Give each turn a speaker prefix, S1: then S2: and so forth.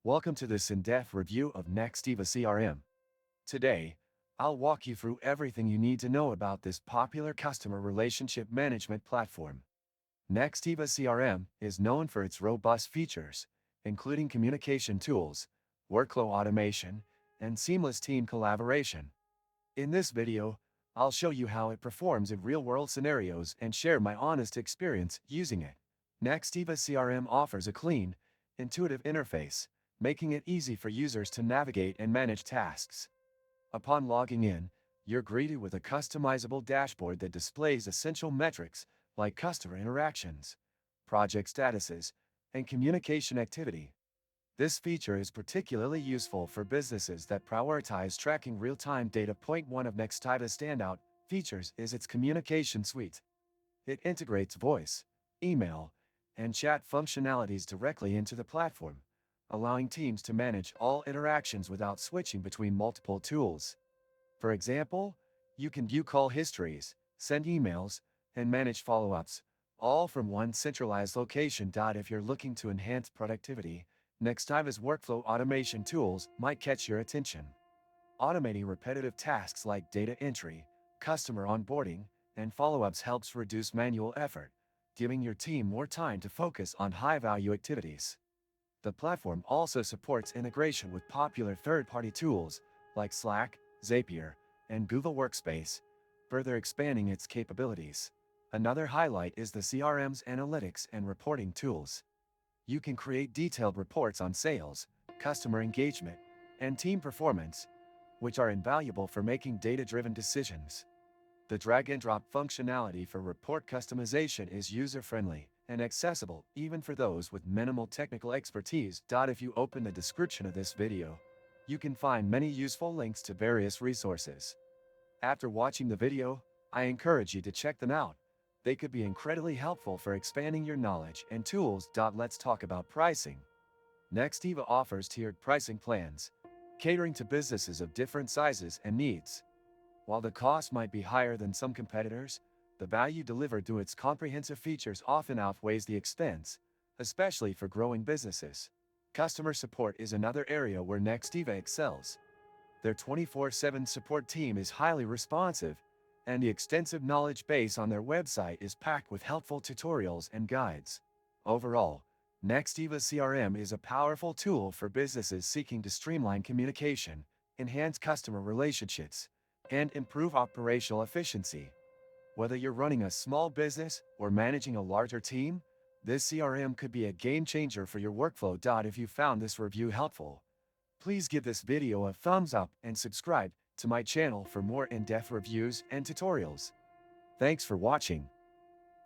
S1: Welcome to this in-depth review of Nextiva CRM. Today, I'll walk you through everything you need to know about this popular customer relationship management platform. Nextiva CRM is known for its robust features, including communication tools, workflow automation, and seamless team collaboration. In this video, I'll show you how it performs in real-world scenarios and share my honest experience using it. Nextiva CRM offers a clean, intuitive interface, making it easy for users to navigate and manage tasks. Upon logging in, you're greeted with a customizable dashboard that displays essential metrics like customer interactions, project statuses, and communication activity. This feature is particularly useful for businesses that prioritize tracking real-time data. One of Nextiva's standout features is its communication suite. It integrates voice, email, and chat functionalities directly into the platform, allowing teams to manage all interactions without switching between multiple tools. For example, you can view call histories, send emails, and manage follow-ups, all from one centralized location. If you're looking to enhance productivity, Nextiva's workflow automation tools might catch your attention. Automating repetitive tasks like data entry, customer onboarding, and follow-ups helps reduce manual effort, giving your team more time to focus on high-value activities. The platform also supports integration with popular third-party tools like Slack, Zapier, and Google Workspace, further expanding its capabilities. Another highlight is the CRM's analytics and reporting tools. You can create detailed reports on sales, customer engagement, and team performance, which are invaluable for making data-driven decisions. The drag-and-drop functionality for report customization is user-friendly and accessible even for those with minimal technical expertise. If you open the description of this video, you can find many useful links to various resources. After watching the video, I encourage you to check them out. They could be incredibly helpful for expanding your knowledge and tools. Let's talk about pricing. Nextiva offers tiered pricing plans, catering to businesses of different sizes and needs. While the cost might be higher than some competitors, the value delivered through its comprehensive features often outweighs the expense, especially for growing businesses. Customer support is another area where Nextiva excels. Their 24/7 support team is highly responsive, and the extensive knowledge base on their website is packed with helpful tutorials and guides. Overall, Nextiva CRM is a powerful tool for businesses seeking to streamline communication, enhance customer relationships, and improve operational efficiency. Whether you're running a small business or managing a larger team, this CRM could be a game changer for your workflow. If you found this review helpful, please give this video a thumbs up and subscribe to my channel for more in-depth reviews and tutorials. Thanks for watching.